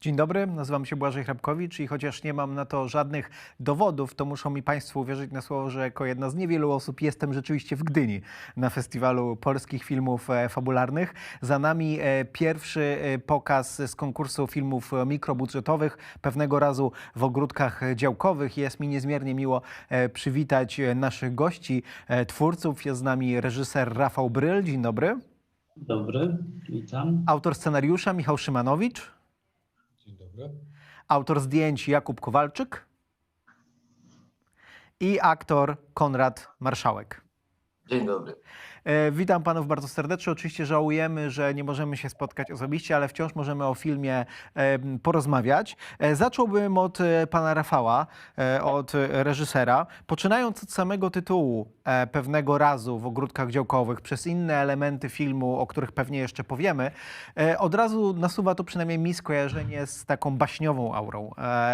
Dzień dobry, nazywam się Błażej Hrabkowicz i chociaż nie mam na to żadnych dowodów, to muszą mi Państwo uwierzyć na słowo, że jako jedna z niewielu osób jestem rzeczywiście w Gdyni na Festiwalu Polskich Filmów Fabularnych. Za nami pierwszy pokaz z konkursu filmów mikrobudżetowych, pewnego razu w ogródkach działkowych. Jest mi niezmiernie miło przywitać naszych gości, twórców. Jest z nami reżyser Rafał Bryl. Dzień dobry. Dobry, witam. Autor scenariusza Michał Szymanowicz. Dzień dobry. Autor zdjęć Jakub Kowalczyk i aktor Konrad Marszałek. Dzień dobry. Witam panów bardzo serdecznie. Oczywiście żałujemy, że nie możemy się spotkać osobiście, ale wciąż możemy o filmie porozmawiać. Zacząłbym od pana Rafała, od reżysera. Poczynając od samego tytułu pewnego razu w ogródkach działkowych, przez inne elementy filmu, o których pewnie jeszcze powiemy, od razu nasuwa to przynajmniej mi skojarzenie z taką baśniową aurą.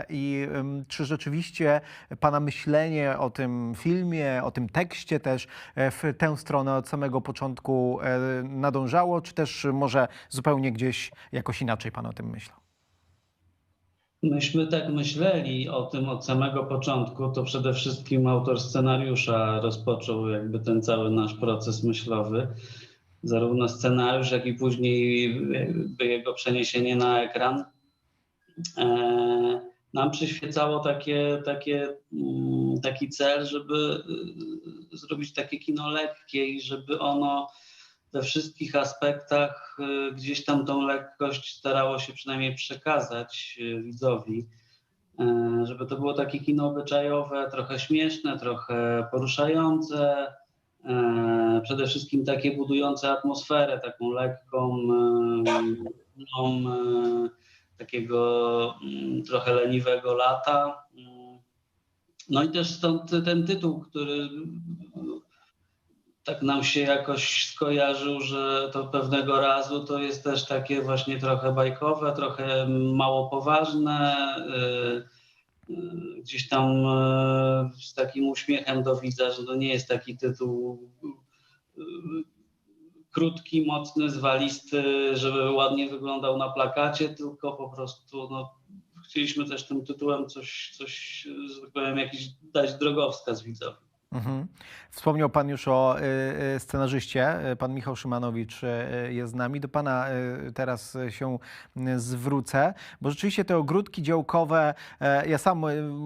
I czy rzeczywiście pana myślenie o tym filmie, o tym tekście też w tę stronę od samego początku nadążało, czy też może zupełnie gdzieś jakoś inaczej pan o tym myślał? Myśmy tak myśleli o tym od samego początku. To przede wszystkim autor scenariusza rozpoczął jakby ten cały nasz proces myślowy. Zarówno scenariusz, jak i później jakby jego przeniesienie na ekran. Nam przyświecało taki cel, żeby zrobić takie kino lekkie i żeby ono we wszystkich aspektach gdzieś tam tą lekkość starało się przynajmniej przekazać widzowi. Żeby to było takie kino obyczajowe, trochę śmieszne, trochę poruszające, przede wszystkim takie budujące atmosferę, taką lekką, takiego trochę leniwego lata. No i też stąd ten tytuł, który tak nam się jakoś skojarzył, że to pewnego razu to jest też takie właśnie trochę bajkowe, trochę mało poważne, gdzieś tam z takim uśmiechem do widza, że to nie jest taki tytuł krótki, mocny, zwalisty, żeby ładnie wyglądał na plakacie, tylko po prostu chcieliśmy też tym tytułem coś, że tak powiem, jakiś dać drogowskaz widzowi. Mhm. Wspomniał pan już o scenarzyście. Pan Michał Szymanowicz jest z nami. Do pana teraz się zwrócę, bo rzeczywiście te ogródki działkowe, ja sam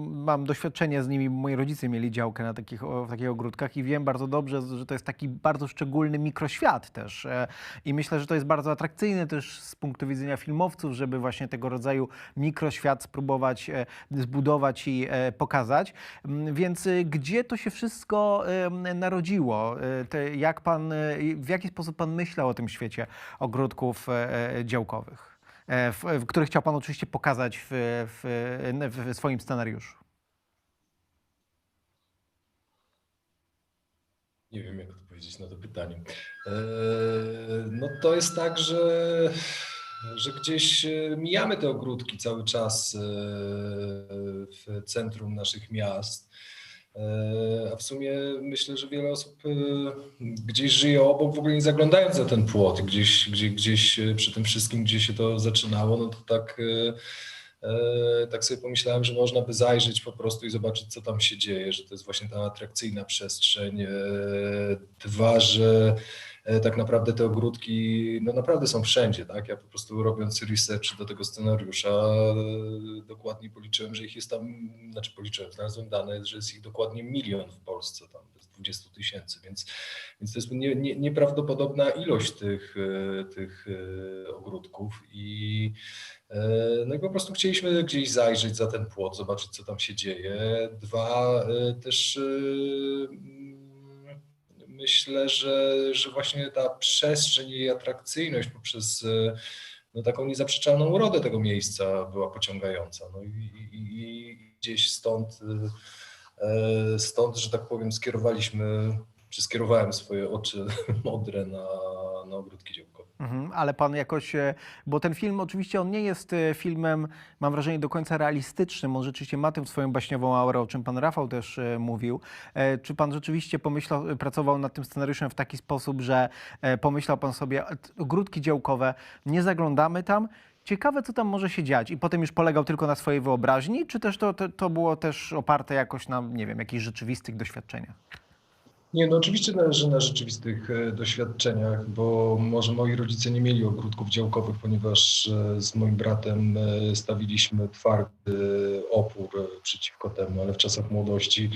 mam doświadczenie z nimi, moi rodzice mieli działkę na takich ogródkach i wiem bardzo dobrze, że to jest taki bardzo szczególny mikroświat też. I myślę, że to jest bardzo atrakcyjne też z punktu widzenia filmowców, żeby właśnie tego rodzaju mikroświat spróbować zbudować i pokazać. Więc gdzie to się wszystko narodziło? W jaki sposób pan myślał o tym świecie ogródków działkowych, który chciał pan oczywiście pokazać w swoim scenariuszu? Nie wiem, jak odpowiedzieć na to pytanie. No to jest tak, że gdzieś mijamy te ogródki cały czas w centrum naszych miast. A w sumie myślę, że wiele osób gdzieś żyje obok, w ogóle nie zaglądając za ten płot, gdzieś przy tym wszystkim, gdzie się to zaczynało, no to tak sobie pomyślałem, że można by zajrzeć po prostu i zobaczyć, co tam się dzieje, że to jest właśnie ta atrakcyjna przestrzeń. Dwa, że tak naprawdę te ogródki no naprawdę są wszędzie, tak? Ja po prostu robiąc research do tego scenariusza dokładnie policzyłem, że ich jest tam, znalazłem dane, że jest ich dokładnie 1 000 000 w Polsce, tam z 20 000, więc to jest nieprawdopodobna ilość tych ogródków no i po prostu chcieliśmy gdzieś zajrzeć za ten płot, zobaczyć, co tam się dzieje. Dwa, też myślę, że właśnie ta przestrzeń i jej atrakcyjność poprzez no, taką niezaprzeczalną urodę tego miejsca była pociągająca. No i gdzieś stąd, że tak powiem, skierowałem swoje oczy modre na ogródki działkowe. Ale pan jakoś, bo ten film oczywiście on nie jest filmem, mam wrażenie, do końca realistycznym. On rzeczywiście ma tę swoją baśniową aurę, o czym pan Rafał też mówił. Czy pan rzeczywiście pracował nad tym scenariuszem w taki sposób, że pomyślał pan sobie, ogródki działkowe, nie zaglądamy tam, Ciekawe, co tam może się dziać. I potem już polegał tylko na swojej wyobraźni, czy też to było też oparte jakoś na, nie wiem, jakichś rzeczywistych doświadczeniach? Nie, no oczywiście że na rzeczywistych doświadczeniach, bo może moi rodzice nie mieli ogródków działkowych, ponieważ z moim bratem stawiliśmy twardy opór przeciwko temu, ale w czasach młodości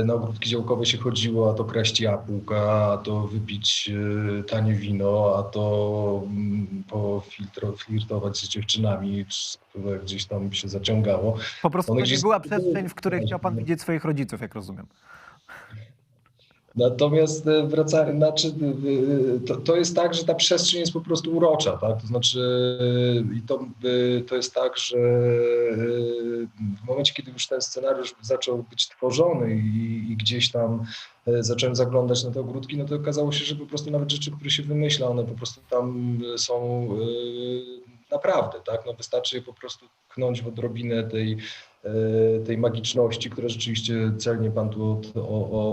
na ogródki działkowe się chodziło, a to kraść jabłka, a to wypić tanie wino, a to flirtować z dziewczynami, które gdzieś tam się zaciągało. Po prostu One to nie gdzieś była przestrzeń, w której chciał pan widzieć swoich rodziców, jak rozumiem. Natomiast wracając, znaczy, to jest tak, że ta przestrzeń jest po prostu urocza, tak? To znaczy, to jest tak, że w momencie, kiedy już ten scenariusz zaczął być tworzony i gdzieś tam zacząłem zaglądać na te ogródki, no to okazało się, że po prostu nawet rzeczy, które się wymyśla, one po prostu tam są naprawdę, tak? No wystarczy je po prostu tknąć w odrobinę tej magiczności, które rzeczywiście celnie pan tu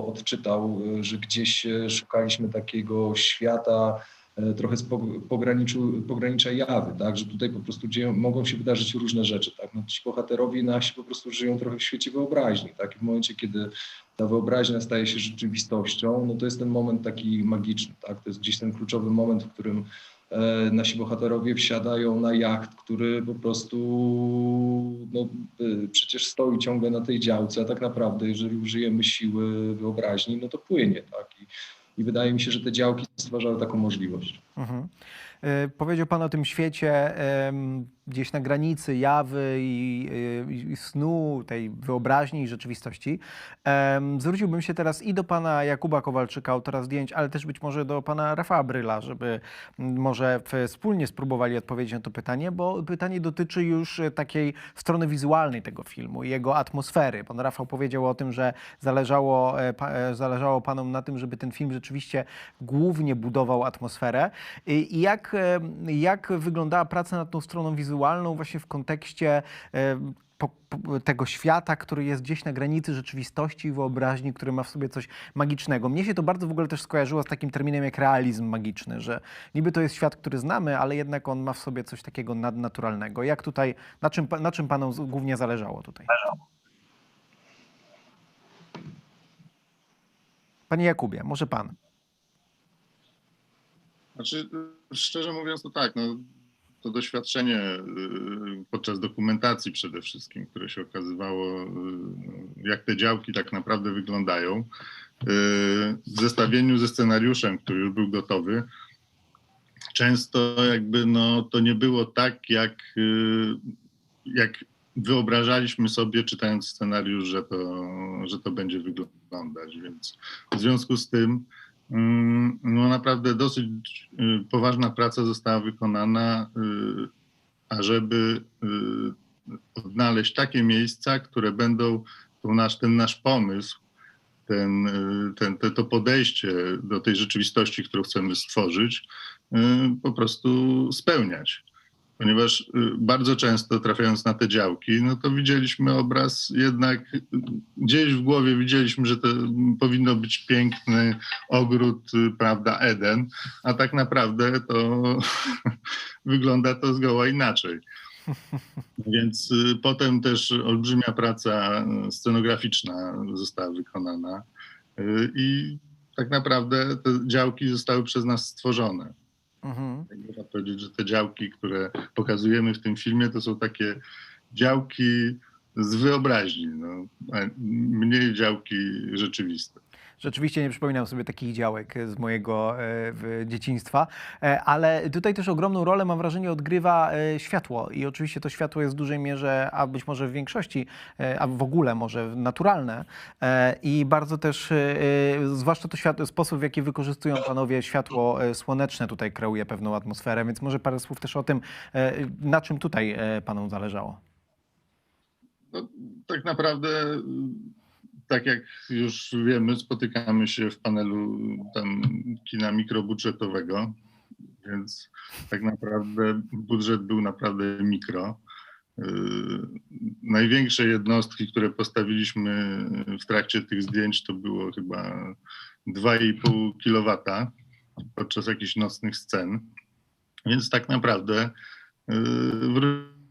odczytał, że gdzieś szukaliśmy takiego świata trochę z pogranicza jawy, tak, że tutaj po prostu mogą się wydarzyć różne rzeczy, tak, no ci bohaterowie nasi po prostu żyją trochę w świecie wyobraźni, tak, i w momencie, kiedy ta wyobraźnia staje się rzeczywistością, no to jest ten moment taki magiczny, tak, to jest gdzieś ten kluczowy moment, w którym nasi bohaterowie wsiadają na jacht, który po prostu no, przecież stoi ciągle na tej działce, a tak naprawdę, jeżeli użyjemy siły wyobraźni, no to płynie, tak? I wydaje mi się, że te działki stwarzały taką możliwość. Mhm. Powiedział pan o tym świecie gdzieś na granicy jawy i snu, tej wyobraźni i rzeczywistości. Zwróciłbym się teraz i do pana Jakuba Kowalczyka, autora zdjęć, ale też być może do pana Rafała Bryla, żeby może wspólnie spróbowali odpowiedzieć na to pytanie, bo pytanie dotyczy już takiej strony wizualnej tego filmu i jego atmosfery. Pan Rafał powiedział o tym, że zależało panom na tym, żeby ten film rzeczywiście głównie budował atmosferę. I jak wyglądała praca nad tą stroną wizualną właśnie w kontekście tego świata, który jest gdzieś na granicy rzeczywistości i wyobraźni, który ma w sobie coś magicznego. Mnie się to bardzo w ogóle też skojarzyło z takim terminem jak realizm magiczny, że niby to jest świat, który znamy, ale jednak on ma w sobie coś takiego nadnaturalnego. Jak tutaj, na czym panom głównie zależało tutaj? Panie Jakubie, może pan. Znaczy, szczerze mówiąc, to tak, no, to doświadczenie podczas dokumentacji przede wszystkim, które się okazywało, jak te działki tak naprawdę wyglądają, w zestawieniu ze scenariuszem, który już był gotowy, często jakby no, to nie było tak, jak wyobrażaliśmy sobie, czytając scenariusz, że to będzie wyglądać. Więc w związku z tym no naprawdę dosyć poważna praca została wykonana, ażeby odnaleźć takie miejsca, które będą ten nasz pomysł, to podejście do tej rzeczywistości, którą chcemy stworzyć, po prostu spełniać. Ponieważ bardzo często trafiając na te działki, no to widzieliśmy obraz jednak gdzieś w głowie widzieliśmy, że to powinno być piękny ogród, prawda, Eden, a tak naprawdę to wygląda to zgoła inaczej. Więc potem też olbrzymia praca scenograficzna została wykonana i tak naprawdę te działki zostały przez nas stworzone. Tak można powiedzieć, że te działki, które pokazujemy w tym filmie, to są takie działki z wyobraźni, no, a mniej działki rzeczywiste. Rzeczywiście nie przypominam sobie takich działek z mojego dzieciństwa, ale tutaj też ogromną rolę, mam wrażenie, odgrywa światło i oczywiście to światło jest w dużej mierze, a być może w większości, a w ogóle może naturalne i bardzo też, zwłaszcza to światło, sposób, w jaki wykorzystują panowie światło słoneczne tutaj kreuje pewną atmosferę, więc może parę słów też o tym, na czym tutaj panom zależało. No, tak naprawdę, tak jak już wiemy, spotykamy się w panelu tam kina mikrobudżetowego, więc tak naprawdę budżet był naprawdę mikro. Największe jednostki, które postawiliśmy w trakcie tych zdjęć, to było chyba 2,5 kW podczas jakichś nocnych scen. Więc tak naprawdę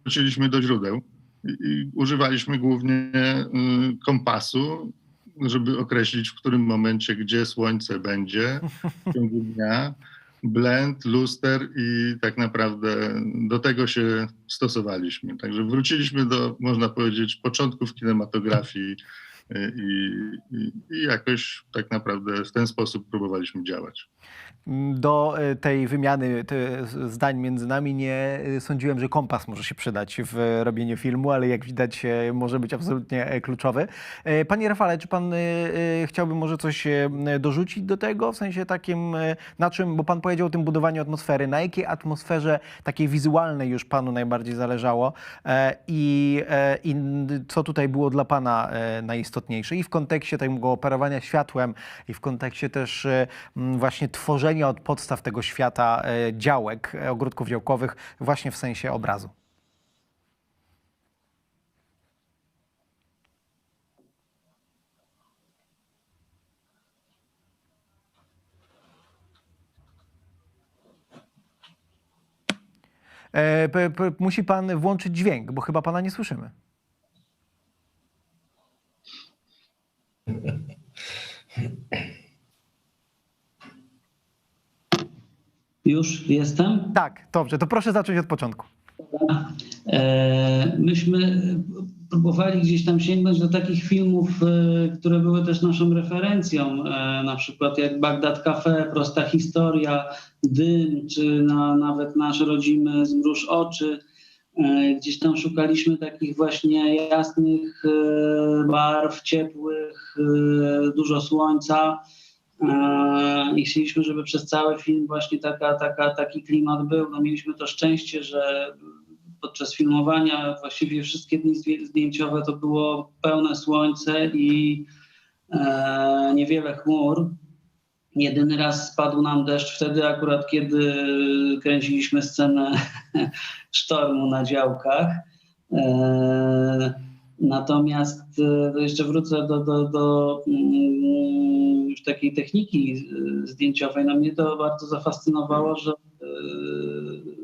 wróciliśmy do źródeł i używaliśmy głównie kompasu, żeby określić, w którym momencie, gdzie słońce będzie w ciągu dnia, blend, luster i tak naprawdę do tego się stosowaliśmy. Także wróciliśmy do, można powiedzieć, początków kinematografii i jakoś tak naprawdę w ten sposób próbowaliśmy działać. Do tej wymiany zdań między nami nie sądziłem, że kompas może się przydać w robieniu filmu, ale jak widać może być absolutnie kluczowy. Panie Rafale, czy pan chciałby może coś dorzucić do tego, w sensie takim, na czym, bo pan powiedział o tym budowaniu atmosfery, na jakiej atmosferze takiej wizualnej już panu najbardziej zależało i co tutaj było dla pana najistotniejsze i w kontekście tego operowania światłem i w kontekście też właśnie tworzenia od podstaw tego świata działek, ogródków działkowych właśnie w sensie obrazu. Musi pan włączyć dźwięk, bo chyba pana nie słyszymy. Już jestem? Tak, dobrze, to proszę zacząć od początku. Myśmy próbowali gdzieś tam sięgnąć do takich filmów, które były też naszą referencją, na przykład jak Bagdad Cafe, Prosta historia, Dym, czy nawet nasz rodzimy Zmruż oczy. Gdzieś tam szukaliśmy takich właśnie jasnych barw, ciepłych, dużo słońca. I chcieliśmy, żeby przez cały film właśnie taki klimat był. No, mieliśmy to szczęście, że podczas filmowania właściwie wszystkie dni zdjęciowe to było pełne słońce i niewiele chmur. Jedyny raz spadł nam deszcz wtedy akurat, kiedy kręciliśmy scenę sztormu na działkach. Natomiast jeszcze wrócę do już takiej techniki zdjęciowej. No mnie to bardzo zafascynowało, że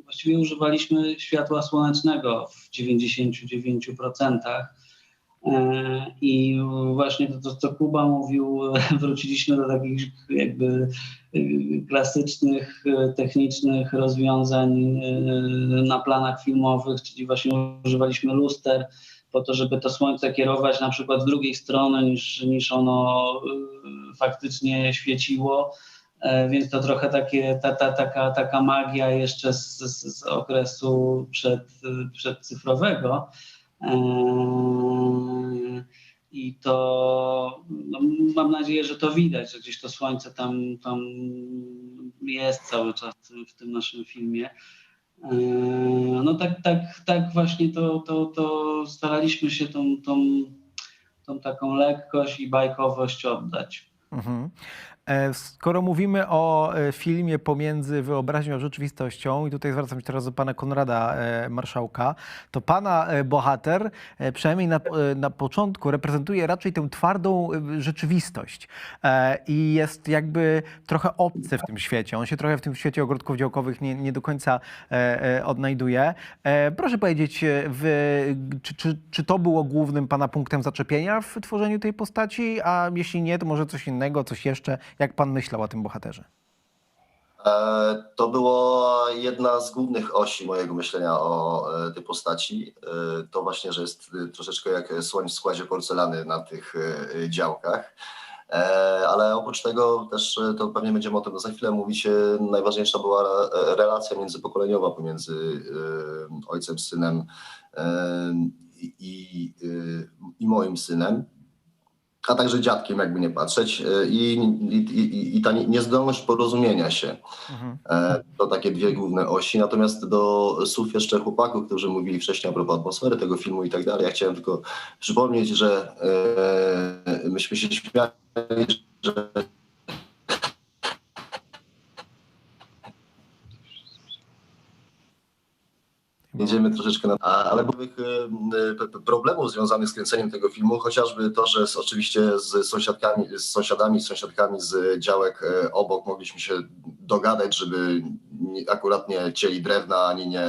właściwie używaliśmy światła słonecznego w 99%. I właśnie to, co Kuba mówił, wróciliśmy do takich jakby klasycznych, technicznych rozwiązań na planach filmowych, czyli właśnie używaliśmy luster po to, żeby to słońce kierować na przykład z drugiej strony niż ono faktycznie świeciło. Więc to trochę taka magia jeszcze z okresu przedcyfrowego. I to no, mam nadzieję, że to widać, że gdzieś to słońce tam jest cały czas w tym naszym filmie. No tak właśnie to staraliśmy się tą taką lekkość i bajkowość oddać. Mhm. Skoro mówimy o filmie pomiędzy wyobraźnią a rzeczywistością, i tutaj zwracam się teraz do pana Konrada Marszałka, to pana bohater, przynajmniej na początku, reprezentuje raczej tę twardą rzeczywistość i jest jakby trochę obcy w tym świecie. On się trochę w tym świecie ogródków działkowych nie do końca odnajduje. Proszę powiedzieć, czy to było głównym pana punktem zaczepienia w tworzeniu tej postaci, a jeśli nie, to może coś innego, coś jeszcze? Jak pan myślał o tym bohaterze? To była jedna z głównych osi mojego myślenia o tej postaci. To właśnie, że jest troszeczkę jak słoń w składzie porcelany na tych działkach. Ale oprócz tego też, to pewnie będziemy o tym za chwilę mówić, najważniejsza była relacja międzypokoleniowa pomiędzy ojcem, synem i moim synem, a także dziadkiem, jakby nie patrzeć, i ta niezdolność porozumienia się. To takie dwie główne osi. Natomiast do słów jeszcze chłopaków, którzy mówili wcześniej a propos atmosfery tego filmu i tak dalej, ja chciałem tylko przypomnieć, że myśmy się śmiali, że jedziemy troszeczkę ale byłych problemów związanych z kręceniem tego filmu, chociażby to, że oczywiście z sąsiadami z działek obok mogliśmy się dogadać, żeby akurat nie cięli drewna, ani nie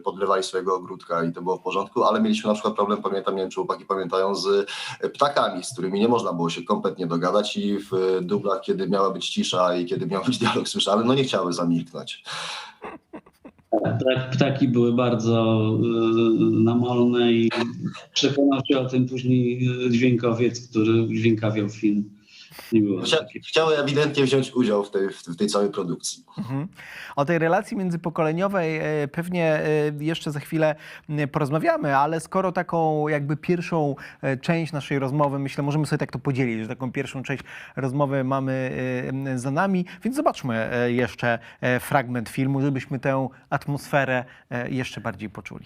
podlewali swojego ogródka i to było w porządku, ale mieliśmy na przykład problem, pamiętam, nie wiem czy chłopaki pamiętają, z ptakami, z którymi nie można było się kompletnie dogadać i w dublach, kiedy miała być cisza i kiedy miał być dialog słyszalny, no nie chciały zamilknąć. Ptaki były bardzo namolne i przekonał się o tym później dźwiękowiec, który dźwiękawiał film. Nie było Chciały ewidentnie wziąć udział w tej całej produkcji. O tej relacji międzypokoleniowej pewnie jeszcze za chwilę porozmawiamy, ale skoro taką jakby pierwszą część naszej rozmowy, myślę, możemy sobie tak to podzielić, że taką pierwszą część rozmowy mamy za nami, więc zobaczmy jeszcze fragment filmu, żebyśmy tę atmosferę jeszcze bardziej poczuli.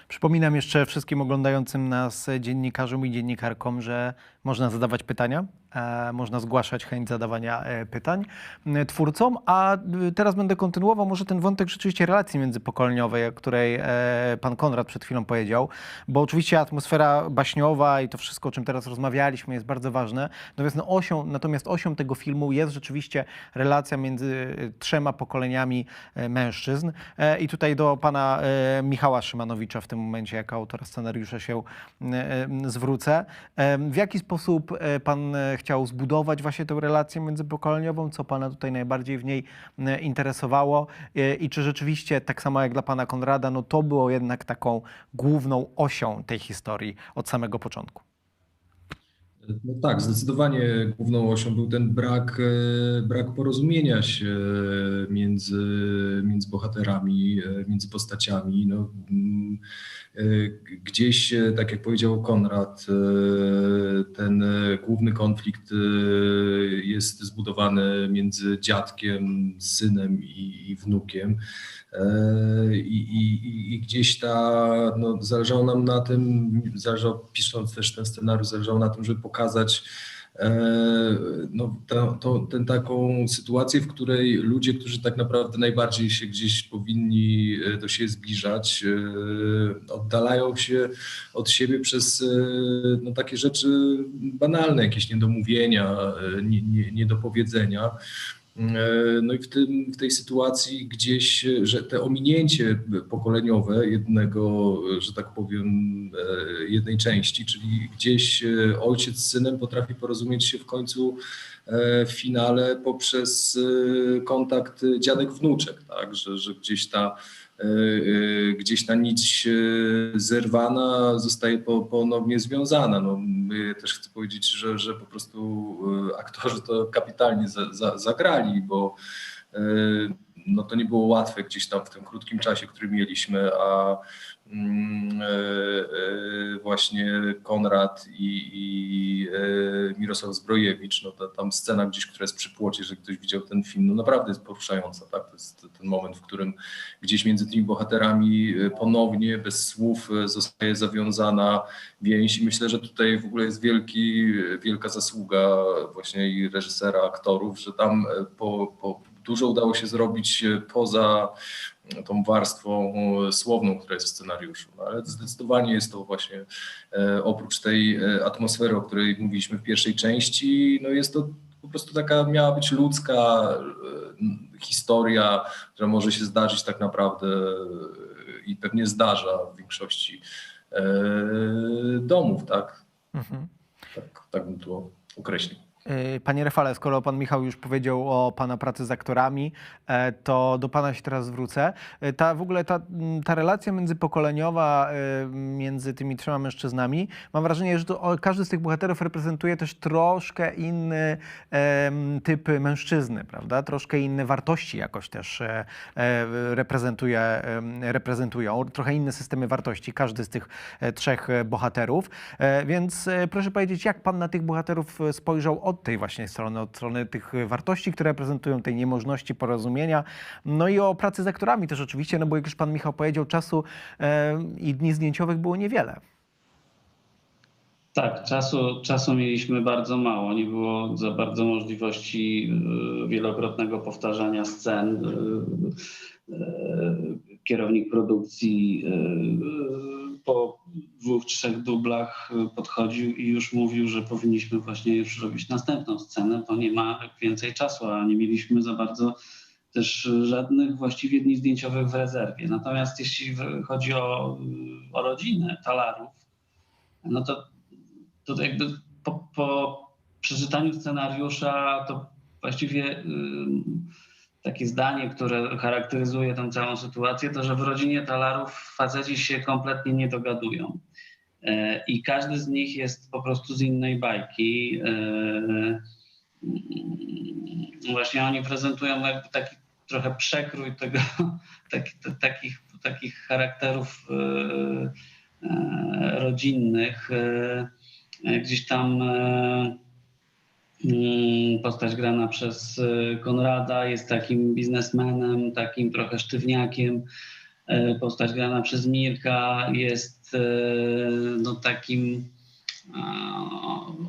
Przypominam jeszcze wszystkim oglądającym nas dziennikarzom i dziennikarkom, że można zadawać pytania, można zgłaszać chęć zadawania pytań twórcom, a teraz będę kontynuował może ten wątek rzeczywiście relacji międzypokoleniowej, o której pan Konrad przed chwilą powiedział, bo oczywiście atmosfera baśniowa i to wszystko, o czym teraz rozmawialiśmy, jest bardzo ważne. Natomiast osią tego filmu jest rzeczywiście relacja między 3 pokoleniami mężczyzn. I tutaj do pana Michała Szymanowicza w tym momencie, jako autora scenariusza, się zwrócę. W jaki sposób pan chciał zbudować właśnie tę relację międzypokoleniową? Co pana tutaj najbardziej w niej interesowało? I czy rzeczywiście, tak samo jak dla pana Konrada, no to było jednak taką główną osią tej historii od samego początku? No tak, zdecydowanie główną osią był ten brak porozumienia się między bohaterami, między postaciami. No, gdzieś, tak jak powiedział Konrad, ten główny konflikt jest zbudowany między dziadkiem, synem i wnukiem. I gdzieś zależało nam na tym, pisząc też ten scenariusz, zależało na tym, żeby pokazać tę taką sytuację, w której ludzie, którzy tak naprawdę najbardziej się gdzieś powinni do siebie zbliżać, oddalają się od siebie przez takie rzeczy banalne, jakieś niedomówienia, niedopowiedzenia. No i w tej sytuacji gdzieś, że te ominięcie pokoleniowe jednego, że tak powiem, jednej części, czyli gdzieś ojciec z synem potrafi porozumieć się w końcu w finale poprzez kontakt dziadek-wnuczek, tak? Że gdzieś ta nić zerwana zostaje ponownie związana. No, też chcę powiedzieć, że po prostu aktorzy to kapitalnie zagrali, bo no to nie było łatwe gdzieś tam w tym krótkim czasie, który mieliśmy, a właśnie Konrad i Mirosław Zbrojewicz, no tam scena gdzieś, która jest przy płocie, że ktoś widział ten film, no naprawdę jest poruszająca, tak? To jest ten moment, w którym gdzieś między tymi bohaterami ponownie bez słów zostaje zawiązana więź i myślę, że tutaj w ogóle jest wielka zasługa właśnie i reżysera, aktorów, że tam dużo udało się zrobić poza tą warstwą słowną, która jest w scenariuszu. No, ale zdecydowanie jest to właśnie oprócz tej atmosfery, o której mówiliśmy w pierwszej części, no jest to po prostu taka miała być ludzka historia, która może się zdarzyć tak naprawdę i pewnie zdarza w większości domów, tak? Tak bym to określił. Panie Rafale, skoro pan Michał już powiedział o pana pracy z aktorami, to do pana się teraz zwrócę. Ta relacja międzypokoleniowa między tymi trzema mężczyznami, mam wrażenie, że każdy z tych bohaterów reprezentuje też troszkę inny typ mężczyzny, prawda? Troszkę inne wartości jakoś też reprezentują, trochę inne systemy wartości, każdy z tych trzech bohaterów. Więc proszę powiedzieć, jak pan na tych bohaterów spojrzał od tej właśnie strony, od strony tych wartości, które reprezentują, tej niemożności porozumienia, no i o pracy z aktorami też oczywiście, no bo jak już pan Michał powiedział, czasu i dni zdjęciowych było niewiele. Tak, czasu mieliśmy bardzo mało, nie było za bardzo możliwości wielokrotnego powtarzania scen. Kierownik produkcji po 2-3 dublach podchodził i już mówił, że powinniśmy właśnie już robić następną scenę, bo nie ma więcej czasu, a nie mieliśmy za bardzo też żadnych właściwie dni zdjęciowych w rezerwie. Natomiast jeśli chodzi o rodzinę talarów, no to jakby po przeczytaniu scenariusza to właściwie takie zdanie, które charakteryzuje tę całą sytuację, to że w rodzinie talarów faceci się kompletnie nie dogadują. I każdy z nich jest po prostu z innej bajki. Właśnie oni prezentują jakby taki trochę przekrój tego, takich charakterów rodzinnych. Gdzieś tam postać grana przez Konrada jest takim biznesmenem, takim trochę sztywniakiem. Postać grana przez Mirka jest no takim,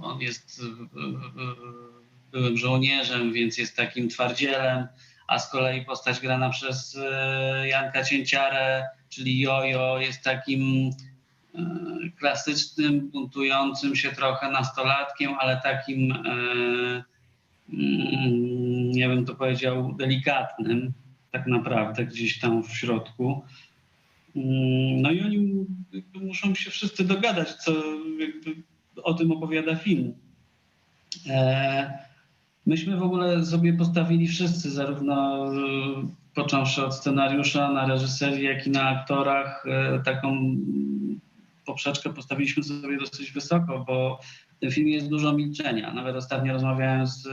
on jest byłym żołnierzem, więc jest takim twardzielem, a z kolei postać grana przez Janka Cięciarę, czyli Jojo, jest takim klasycznym, buntującym się trochę nastolatkiem, ale takim, ja bym to powiedział, delikatnym tak naprawdę gdzieś tam w środku. No i oni muszą się wszyscy dogadać, co jakby o tym opowiada film. Myśmy w ogóle sobie postawili wszyscy, zarówno począwszy od scenariusza, na reżyserii, jak i na aktorach, taką poprzeczkę postawiliśmy sobie dosyć wysoko, bo w tym filmie jest dużo milczenia. Nawet ostatnio rozmawiałem z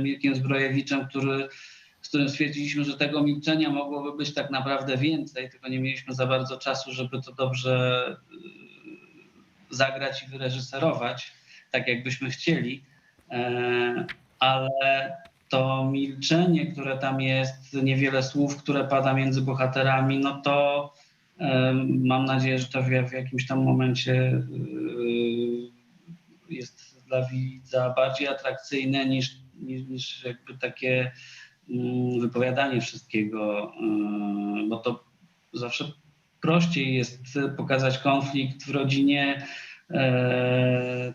Mirkiem Zbrojewiczem, z którym stwierdziliśmy, że tego milczenia mogłoby być tak naprawdę więcej, tylko nie mieliśmy za bardzo czasu, żeby to dobrze zagrać i wyreżyserować, tak jakbyśmy chcieli. Ale to milczenie, które tam jest, niewiele słów, które pada między bohaterami, no to mam nadzieję, że to w jakimś tam momencie jest dla widza bardziej atrakcyjne niż jakby takie wypowiadanie wszystkiego, bo to zawsze prościej jest pokazać konflikt w rodzinie,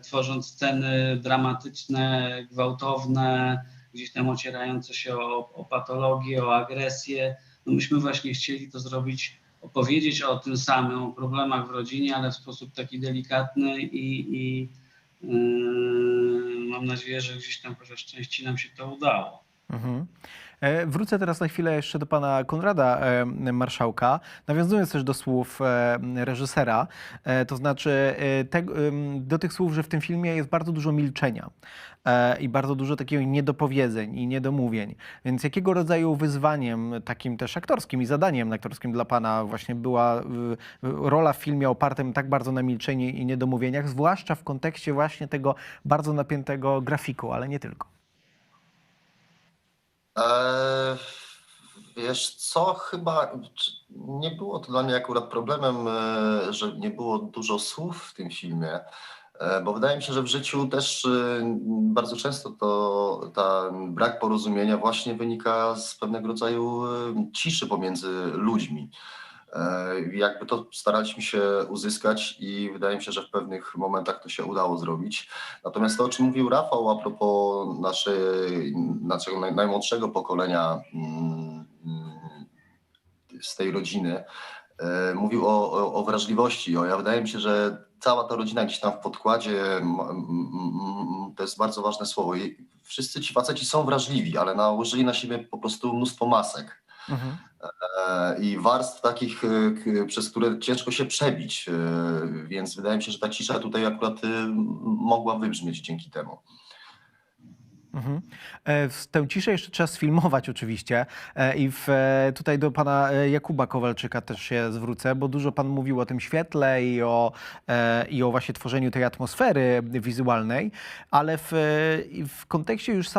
tworząc sceny dramatyczne, gwałtowne, gdzieś tam ocierające się o patologię, o agresję. No myśmy właśnie chcieli to zrobić, opowiedzieć o tym samym, o problemach w rodzinie, ale w sposób taki delikatny i mam nadzieję, że gdzieś tam chociaż części nam się to udało. Mhm. Wrócę teraz na chwilę jeszcze do pana Konrada Marszałka, nawiązując też do słów reżysera, to znaczy do tych słów, że w tym filmie jest bardzo dużo milczenia i bardzo dużo takiego niedopowiedzeń i niedomówień. Więc jakiego rodzaju wyzwaniem takim też aktorskim i zadaniem aktorskim dla pana właśnie była rola w filmie opartym tak bardzo na milczeniu i niedomówieniach, zwłaszcza w kontekście właśnie tego bardzo napiętego grafiku, ale nie tylko? Wiesz co, chyba nie było to dla mnie akurat problemem, że nie było dużo słów w tym filmie, bo wydaje mi się, że w życiu też bardzo często ten brak porozumienia właśnie wynika z pewnego rodzaju ciszy pomiędzy ludźmi. Jakby to staraliśmy się uzyskać i wydaje mi się, że w pewnych momentach to się udało zrobić. Natomiast to, o czym mówił Rafał a propos naszego najmłodszego pokolenia z tej rodziny, mówił o wrażliwości. Wydaje mi się, że cała ta rodzina gdzieś tam w podkładzie to jest bardzo ważne słowo. I wszyscy ci faceci są wrażliwi, ale nałożyli na siebie po prostu mnóstwo masek. Mhm. I warstw takich, przez które ciężko się przebić, więc wydaje mi się, że ta cisza tutaj akurat mogła wybrzmieć dzięki temu. Mhm. Tę ciszę jeszcze trzeba sfilmować oczywiście i tutaj do pana Jakuba Kowalczyka też się zwrócę, bo dużo pan mówił o tym świetle i o właśnie tworzeniu tej atmosfery wizualnej, ale w kontekście już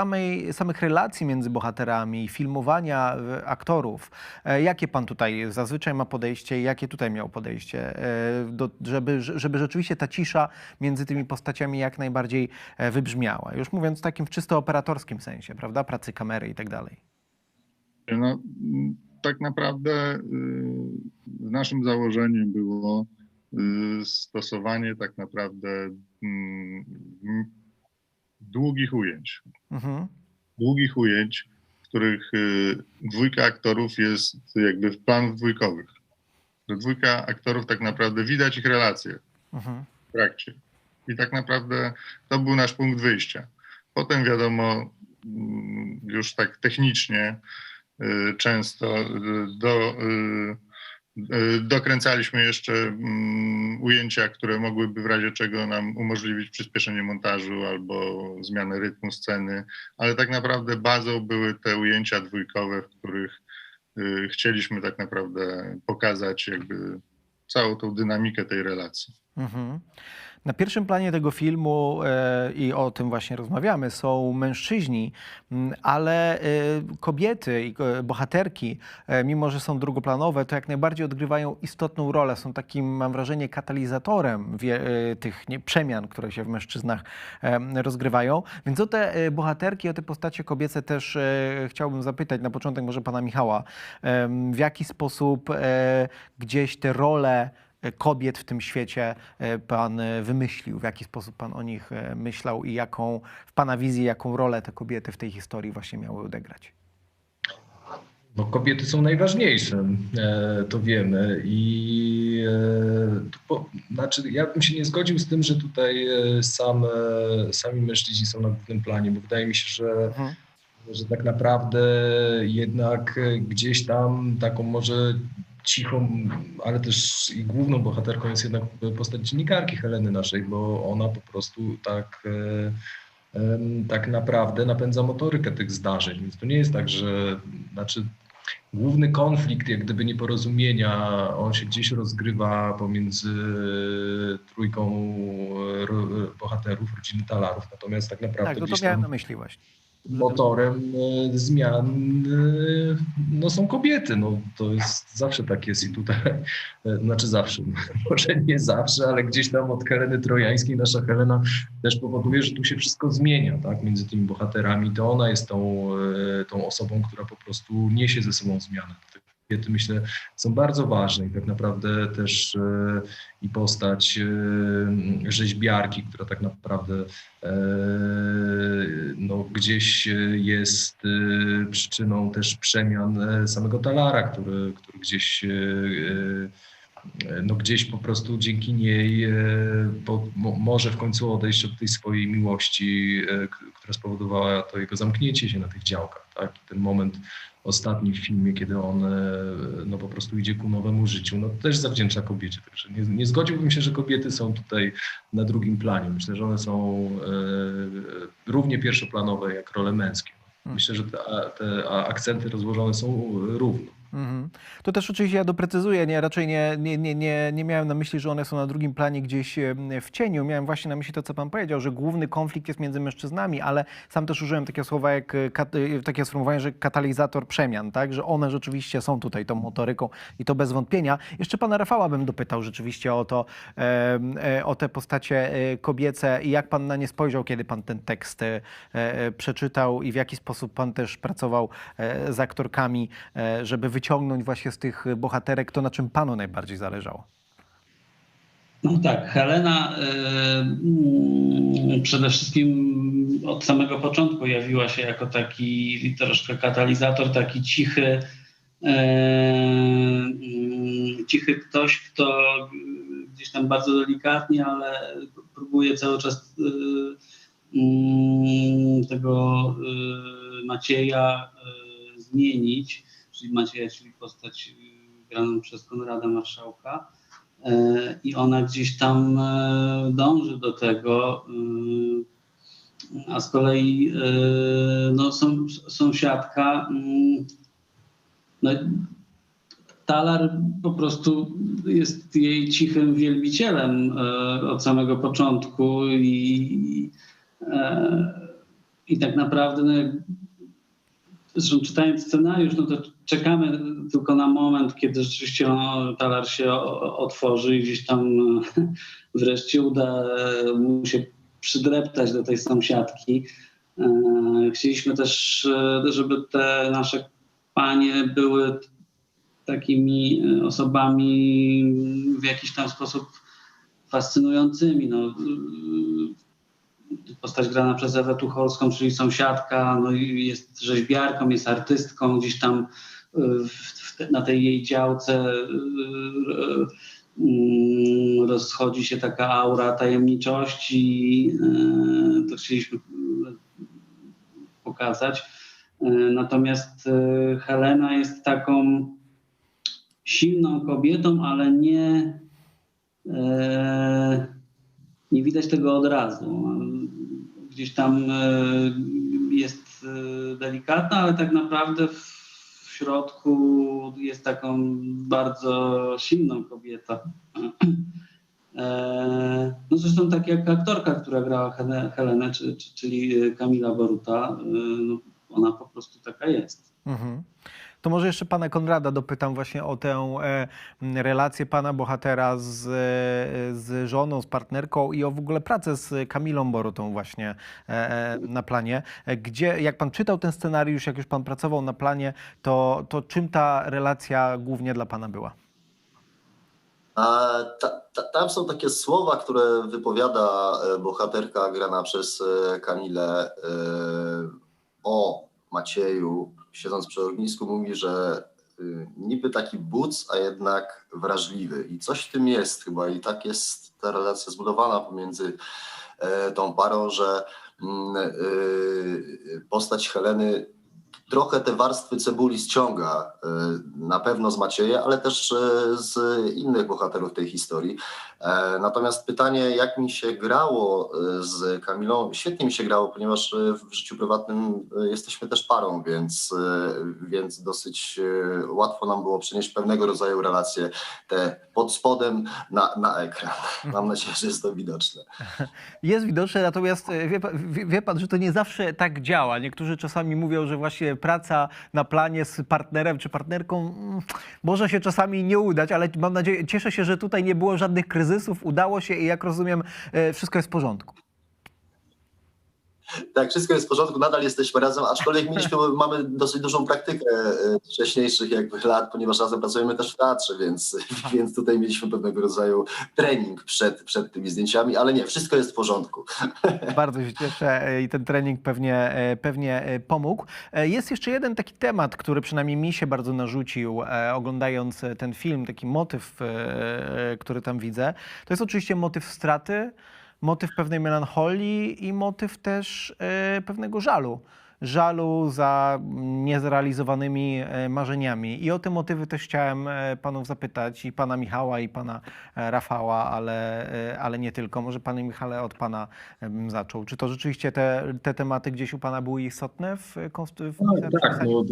samych relacji między bohaterami, filmowania aktorów, jakie pan tutaj zazwyczaj ma podejście i jakie tutaj miał podejście, żeby rzeczywiście ta cisza między tymi postaciami jak najbardziej wybrzmiała? Już mówiąc w takim czysto operatorskim sensie, prawda? Pracy kamery i tak dalej. No, tak naprawdę naszym założeniem było stosowanie tak naprawdę długich ujęć. Mhm. Długich ujęć, w których dwójka aktorów jest jakby w planach dwójkowych. Że dwójka aktorów tak naprawdę widać ich relacje w trakcie. I tak naprawdę to był nasz punkt wyjścia. Potem wiadomo, już tak technicznie często dokręcaliśmy jeszcze ujęcia, które mogłyby w razie czego nam umożliwić przyspieszenie montażu albo zmianę rytmu sceny, ale tak naprawdę bazą były te ujęcia dwójkowe, w których chcieliśmy tak naprawdę pokazać jakby całą tą dynamikę tej relacji. Mhm. Na pierwszym planie tego filmu, i o tym właśnie rozmawiamy, są mężczyźni, ale kobiety i bohaterki, mimo że są drugoplanowe, to jak najbardziej odgrywają istotną rolę. Są takim, mam wrażenie, katalizatorem tych przemian, które się w mężczyznach rozgrywają. Więc o te bohaterki, o te postacie kobiece też chciałbym zapytać na początek może pana Michała. W jaki sposób gdzieś te role kobiet w tym świecie pan wymyślił? W jaki sposób pan o nich myślał i w pana wizji, jaką rolę te kobiety w tej historii właśnie miały odegrać? No, kobiety są najważniejsze, to wiemy. Znaczy, ja bym się nie zgodził z tym, że tutaj sami mężczyźni są na głównym planie, bo wydaje mi się, że tak naprawdę jednak gdzieś tam taką może cichą, ale też i główną bohaterką jest jednak postać dziennikarki Heleny naszej, bo ona po prostu tak naprawdę napędza motorykę tych zdarzeń. Więc to nie jest tak, że główny konflikt, jak gdyby nieporozumienia, on się gdzieś rozgrywa pomiędzy trójką bohaterów rodziny Talarów. Natomiast tak naprawdę Tak, to miałem na myśli właśnie. Motorem zmian są kobiety. No, to jest zawsze tak jest i tutaj, zawsze, może nie zawsze, ale gdzieś tam od Heleny Trojańskiej nasza Helena też powoduje, że tu się wszystko zmienia, tak, między tymi bohaterami. To ona jest tą osobą, która po prostu niesie ze sobą zmianę. Kobiety, myślę, są bardzo ważne i tak naprawdę też i postać rzeźbiarki, która tak naprawdę gdzieś jest przyczyną też przemian samego Talara, który gdzieś po prostu dzięki niej może w końcu odejść od tej swojej miłości, która spowodowała to jego zamknięcie się na tych działkach. Tak? Ten moment ostatni w filmie, kiedy on po prostu idzie ku nowemu życiu, też zawdzięcza kobiecie. Także nie zgodziłbym się, że kobiety są tutaj na drugim planie. Myślę, że one są równie pierwszoplanowe jak role męskie. Myślę, że te akcenty rozłożone są równo. To też oczywiście ja doprecyzuję, raczej nie miałem na myśli, że one są na drugim planie gdzieś w cieniu. Miałem właśnie na myśli to, co pan powiedział, że główny konflikt jest między mężczyznami, ale sam też użyłem takiego słowa, takie sformułowanie, że katalizator przemian, tak? Że one rzeczywiście są tutaj tą motoryką i to bez wątpienia. Jeszcze pana Rafała bym dopytał rzeczywiście o te postacie kobiece i jak pan na nie spojrzał, kiedy pan ten tekst przeczytał i w jaki sposób pan też pracował z aktorkami, żeby wyciągnąć właśnie z tych bohaterek to, na czym panu najbardziej zależało. No tak, Helena przede wszystkim od samego początku jawiła się jako taki troszkę katalizator, taki cichy ktoś, kto gdzieś tam bardzo delikatnie, ale próbuje cały czas tego Macieja zmienić, czyli Macieja, czyli postać graną przez Konrada Marszałka. I ona gdzieś tam dąży do tego, a z kolei no, sąsiadka, no, Talar po prostu jest jej cichym wielbicielem od samego początku i tak naprawdę, no, zresztą czytając scenariusz, no to czekamy tylko na moment, kiedy rzeczywiście Talar się otworzy i gdzieś tam wreszcie uda mu się przydreptać do tej sąsiadki. Chcieliśmy też, żeby te nasze panie były takimi osobami w jakiś tam sposób fascynującymi. No, postać grana przez Ewę Tucholską, czyli sąsiadka, no, jest rzeźbiarką, jest artystką, gdzieś tam na tej jej działce rozchodzi się taka aura tajemniczości. To chcieliśmy pokazać. Natomiast Helena jest taką silną kobietą, ale nie widać tego od razu. Gdzieś tam jest delikatna, ale tak naprawdę w środku jest taką bardzo silną kobietą. No zresztą tak jak aktorka, która grała Helenę, czyli Kamila Boruta, no ona po prostu taka jest. Mhm. To może jeszcze pana Konrada dopytam właśnie o tę relację pana bohatera z żoną, z partnerką i o w ogóle pracę z Kamilą Borutą właśnie na planie. Gdzie, jak pan czytał ten scenariusz, jak już pan pracował na planie, to czym ta relacja głównie dla pana była? Tam są takie słowa, które wypowiada bohaterka grana przez Kamilę o Macieju. Siedząc przy ognisku, mówi, że niby taki buc, a jednak wrażliwy. I coś w tym jest chyba. I tak jest ta relacja zbudowana pomiędzy tą parą, że postać Heleny trochę te warstwy cebuli ściąga, na pewno z Macieja, ale też z innych bohaterów tej historii. Natomiast pytanie, jak mi się grało z Kamilą, świetnie mi się grało, ponieważ w życiu prywatnym jesteśmy też parą, więc dosyć łatwo nam było przenieść pewnego rodzaju relacje te pod spodem na ekran. Mam nadzieję, że jest to widoczne. Jest widoczne, natomiast wie pan, że to nie zawsze tak działa. Niektórzy czasami mówią, że właśnie praca na planie z partnerem czy partnerką może się czasami nie udać, ale mam nadzieję, cieszę się, że tutaj nie było żadnych kryzysów, udało się i jak rozumiem, wszystko jest w porządku. Tak, wszystko jest w porządku, nadal jesteśmy razem, aczkolwiek mamy dosyć dużą praktykę wcześniejszych jakby lat, ponieważ razem pracujemy też w teatrze, więc tutaj mieliśmy pewnego rodzaju trening przed tymi zdjęciami, ale nie, wszystko jest w porządku. Bardzo się cieszę i ten trening pewnie pomógł. Jest jeszcze jeden taki temat, który przynajmniej mi się bardzo narzucił, oglądając ten film, taki motyw, który tam widzę. To jest oczywiście motyw straty, motyw pewnej melancholii i motyw też pewnego żalu. Żalu za niezrealizowanymi marzeniami. I o te motywy też chciałem panów zapytać, i pana Michała, i pana Rafała, ale nie tylko. Może panie Michale, od pana bym zaczął. Czy to rzeczywiście te tematy gdzieś u pana były istotne w tak, no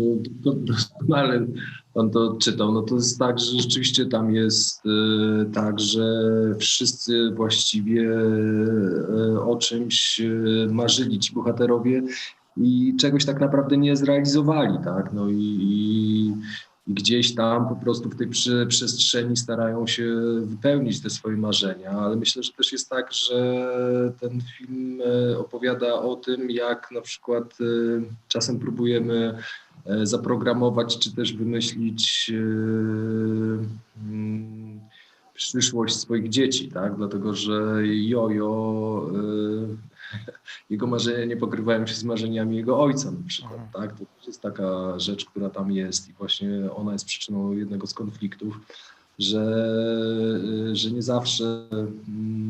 doskonale pan to czytał. No to jest tak, że rzeczywiście tam jest tak, że wszyscy właściwie o czymś marzyli ci bohaterowie i czegoś tak naprawdę nie zrealizowali, tak? No i gdzieś tam po prostu w tej przestrzeni starają się wypełnić te swoje marzenia, ale myślę, że też jest tak, że ten film opowiada o tym, jak na przykład czasem próbujemy zaprogramować, czy też wymyślić przyszłość swoich dzieci, tak? Dlatego, że Jojo, jego marzenia nie pokrywają się z marzeniami jego ojca na przykład, tak? To jest taka rzecz, która tam jest i właśnie ona jest przyczyną jednego z konfliktów. że nie zawsze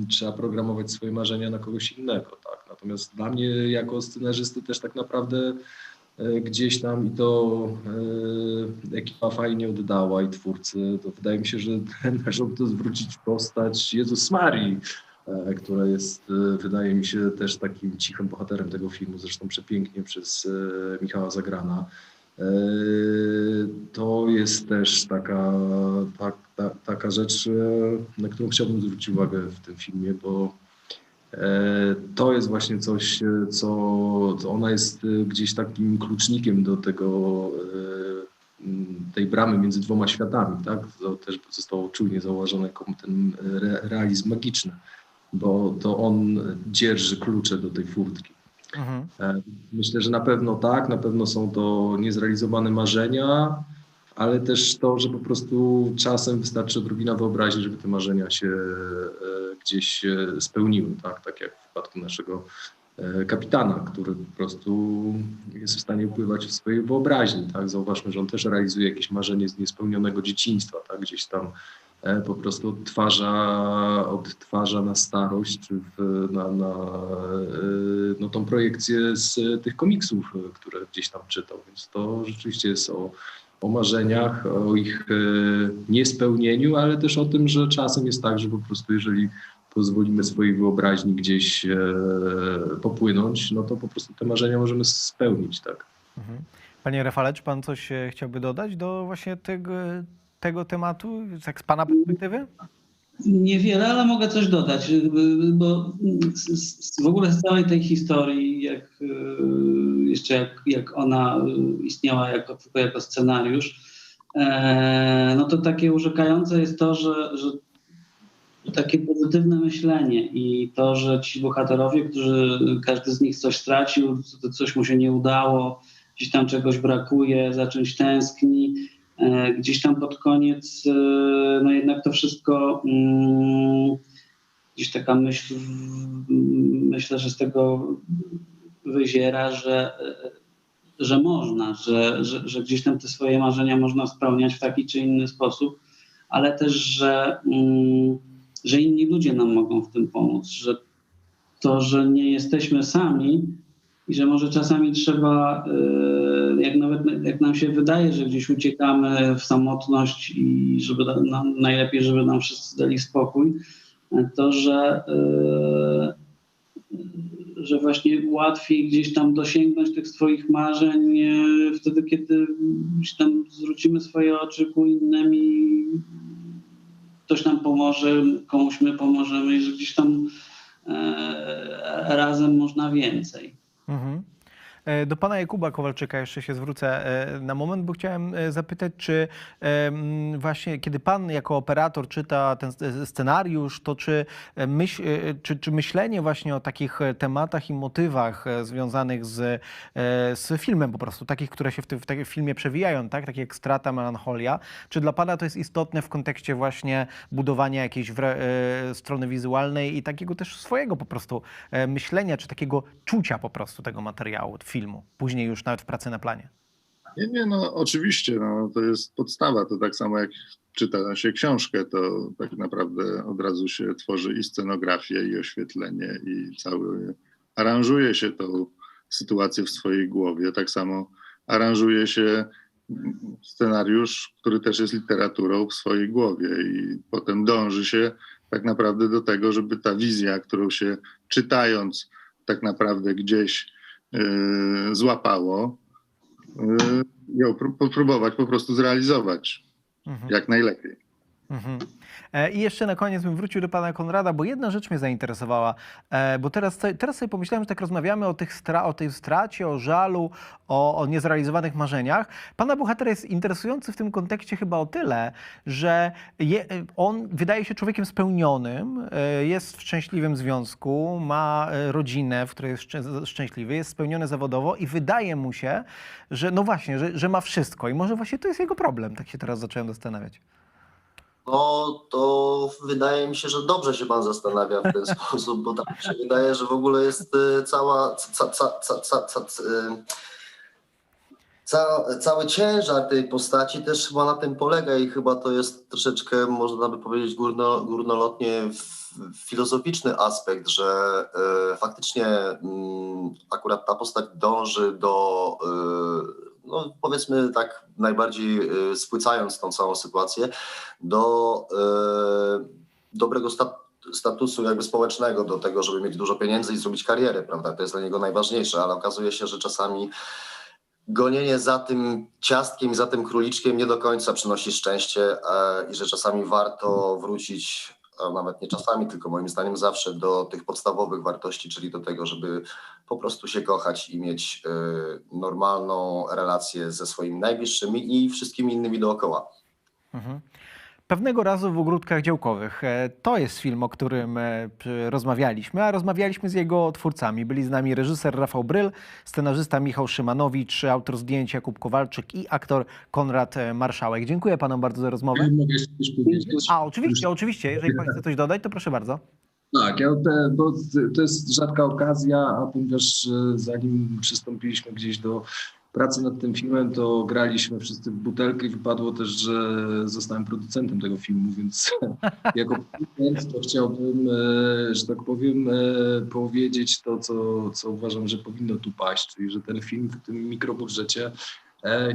trzeba programować swoje marzenia na kogoś innego, tak. Natomiast dla mnie jako scenarzysty też tak naprawdę gdzieś tam i to ekipa fajnie oddała i twórcy, to wydaje mi się, że należą to zwrócić postać Jezus Marii, która jest, wydaje mi się, też takim cichym bohaterem tego filmu, zresztą przepięknie przez Michała zagrana. To jest też taka rzecz, na którą chciałbym zwrócić uwagę w tym filmie, bo to jest właśnie coś, co ona jest gdzieś takim klucznikiem do tej bramy między dwoma światami, tak? To też zostało czujnie zauważone jako ten realizm magiczny, bo to on dzierży klucze do tej furtki. Mhm. Myślę, że na pewno tak, na pewno są to niezrealizowane marzenia, ale też to, że po prostu czasem wystarczy odrobina wyobraźni, żeby te marzenia się gdzieś spełniły, tak jak w przypadku naszego kapitana, który po prostu jest w stanie wpływać w swojej wyobraźni, tak? Zauważmy, że on też realizuje jakieś marzenie z niespełnionego dzieciństwa, tak? Gdzieś tam po prostu odtwarza na starość, czy no, tą projekcję z tych komiksów, które gdzieś tam czytał, więc to rzeczywiście jest o marzeniach, o ich niespełnieniu, ale też o tym, że czasem jest tak, że po prostu jeżeli pozwolimy swojej wyobraźni gdzieś popłynąć, no to po prostu te marzenia możemy spełnić, tak. Mhm. Panie Rafale, czy pan coś chciałby dodać do właśnie tego tematu, tak z pana perspektywy? Niewiele, ale mogę coś dodać, bo w ogóle z całej tej historii, jak ona istniała tylko jako scenariusz, no to takie urzekające jest to, że takie pozytywne myślenie i to, że ci bohaterowie, każdy z nich coś stracił, coś mu się nie udało, gdzieś tam czegoś brakuje, za czymś tęskni, gdzieś tam pod koniec, no jednak to wszystko, gdzieś taka myślę, że z tego wyziera, że można, że gdzieś tam te swoje marzenia można spełniać w taki czy inny sposób, ale też, że inni ludzie nam mogą w tym pomóc, że to, że nie jesteśmy sami i że może czasami trzeba, jak nam się wydaje, że gdzieś uciekamy w samotność i najlepiej, żeby nam wszyscy dali spokój, to, że właśnie łatwiej gdzieś tam dosięgnąć tych swoich marzeń wtedy, kiedy gdzieś tam zwrócimy swoje oczy ku innym i ktoś nam pomoże, komuś my pomożemy i że gdzieś tam razem można więcej. Mhm. Do pana Jakuba Kowalczyka jeszcze się zwrócę na moment, bo chciałem zapytać, czy właśnie kiedy pan jako operator czyta ten scenariusz, to czy myślenie właśnie o takich tematach i motywach związanych z filmem po prostu, takich, które się w takim filmie przewijają, tak? Takie jak strata, melancholia, czy dla pana to jest istotne w kontekście właśnie budowania jakiejś strony wizualnej i takiego też swojego po prostu myślenia, czy takiego czucia po prostu tego materiału, filmu, później już nawet w pracy na planie? Nie, no oczywiście, no, to jest podstawa. To tak samo jak czyta się książkę, to tak naprawdę od razu się tworzy i scenografię, i oświetlenie, i aranżuje się tą sytuację w swojej głowie. Tak samo aranżuje się scenariusz, który też jest literaturą w swojej głowie i potem dąży się tak naprawdę do tego, żeby ta wizja, którą się czytając tak naprawdę gdzieś złapało, ją próbować po prostu zrealizować jak najlepiej. I jeszcze na koniec bym wrócił do pana Konrada, bo jedna rzecz mnie zainteresowała, bo teraz sobie pomyślałem, że tak rozmawiamy o tej stracie, o żalu, o niezrealizowanych marzeniach. Pana bohater jest interesujący w tym kontekście chyba o tyle, że on wydaje się człowiekiem spełnionym, jest w szczęśliwym związku, ma rodzinę, w której jest szczęśliwy, jest spełniony zawodowo i wydaje mu się, że no właśnie, że ma wszystko i może właśnie to jest jego problem, tak się teraz zacząłem zastanawiać. No to wydaje mi się, że dobrze się pan zastanawia w ten sposób, bo tak mi się wydaje, Cały ciężar tej postaci też chyba na tym polega i chyba to jest troszeczkę, można by powiedzieć, górnolotnie filozoficzny aspekt, że faktycznie akurat ta postać dąży do, no powiedzmy tak najbardziej spłycając tą całą sytuację, do dobrego statusu jakby społecznego, do tego, żeby mieć dużo pieniędzy i zrobić karierę, prawda? To jest dla niego najważniejsze, ale okazuje się, że czasami gonienie za tym ciastkiem i za tym króliczkiem nie do końca przynosi szczęście i że czasami warto wrócić, a nawet nie czasami, tylko moim zdaniem zawsze do tych podstawowych wartości, czyli do tego, żeby po prostu się kochać i mieć normalną relację ze swoimi najbliższymi i wszystkimi innymi dookoła. Mhm. Pewnego razu w ogródkach działkowych. To jest film, o którym rozmawialiśmy, a rozmawialiśmy z jego twórcami. Byli z nami reżyser Rafał Bryl, scenarzysta Michał Szymanowicz, autor zdjęć Jakub Kowalczyk i aktor Konrad Marszałek. Dziękuję panom bardzo za rozmowę. Mogę jeszcze coś powiedzieć? A, oczywiście. Jeżeli pan chce coś dodać, to proszę bardzo. Tak, bo to jest rzadka okazja, a ponieważ zanim przystąpiliśmy gdzieś do pracy nad tym filmem, to graliśmy wszyscy w butelkę i wypadło też, że zostałem producentem tego filmu, więc jako producent to chciałbym, że tak powiem, powiedzieć to, co uważam, że powinno tu paść, czyli że ten film w tym mikrobudżecie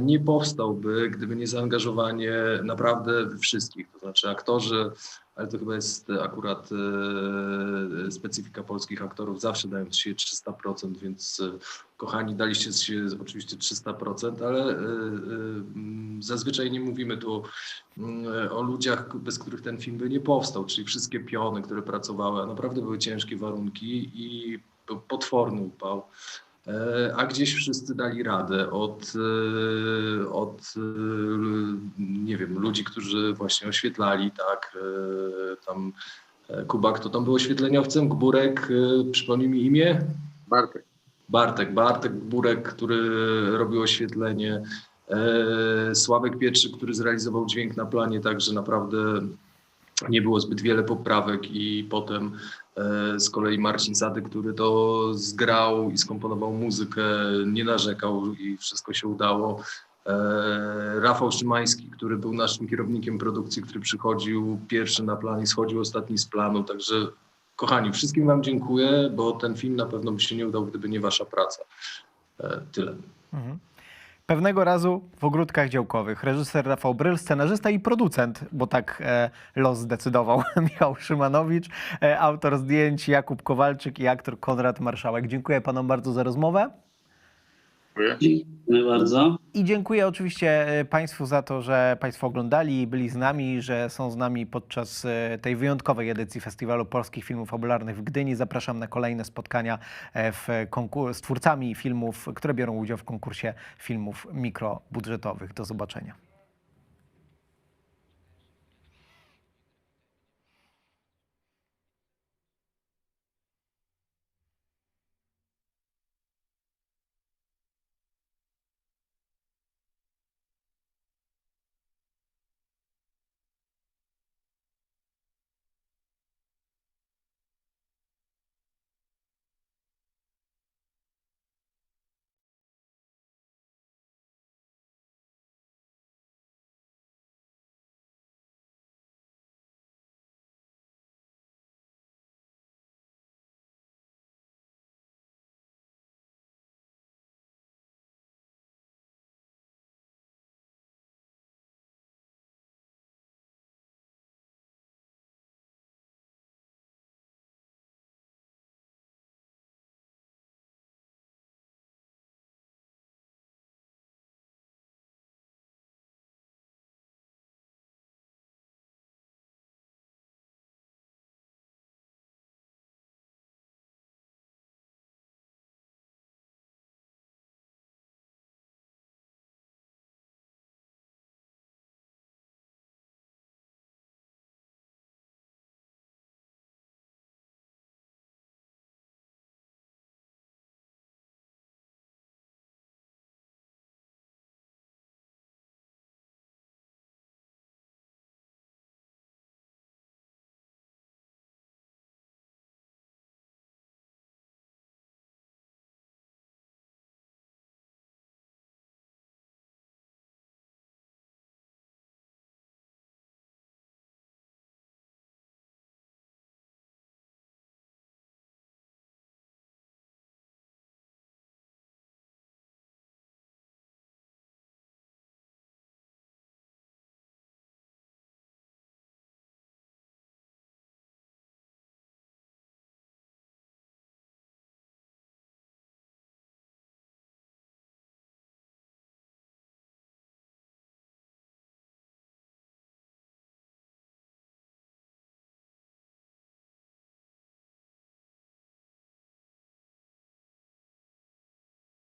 nie powstałby, gdyby nie zaangażowanie naprawdę wszystkich, to znaczy aktorzy, ale to chyba jest akurat specyfika polskich aktorów, zawsze dają z siebie 300%, więc kochani, daliście z siebie oczywiście 300%, ale zazwyczaj nie mówimy tu o ludziach, bez których ten film by nie powstał, czyli wszystkie piony, które pracowały, a naprawdę były ciężkie warunki i potworny upał. A gdzieś wszyscy dali radę od nie wiem, ludzi, którzy właśnie oświetlali, tak, tam Kuba, kto tam był oświetleniowcem? Gburek, przypomnij mi imię? Bartek Gburek, który robił oświetlenie, Sławek Pietrzy, który zrealizował dźwięk na planie, także naprawdę nie było zbyt wiele poprawek i potem z kolei Marcin Sady, który to zgrał i skomponował muzykę, nie narzekał i wszystko się udało. Rafał Szymański, który był naszym kierownikiem produkcji, który przychodził pierwszy na plan i schodził ostatni z planu. Także kochani, wszystkim wam dziękuję, bo ten film na pewno by się nie udał, gdyby nie wasza praca. Tyle. Mhm. Pewnego razu w ogródkach działkowych reżyser Rafał Bryl, scenarzysta i producent, bo tak los zdecydował, Michał Szymanowicz, autor zdjęć Jakub Kowalczyk i aktor Konrad Marszałek. Dziękuję panom bardzo za rozmowę. Dziękuję bardzo. I dziękuję oczywiście państwu za to, że państwo oglądali i byli z nami, że są z nami podczas tej wyjątkowej edycji Festiwalu Polskich Filmów Fabularnych w Gdyni. Zapraszam na kolejne spotkania z twórcami filmów, które biorą udział w konkursie filmów mikrobudżetowych. Do zobaczenia.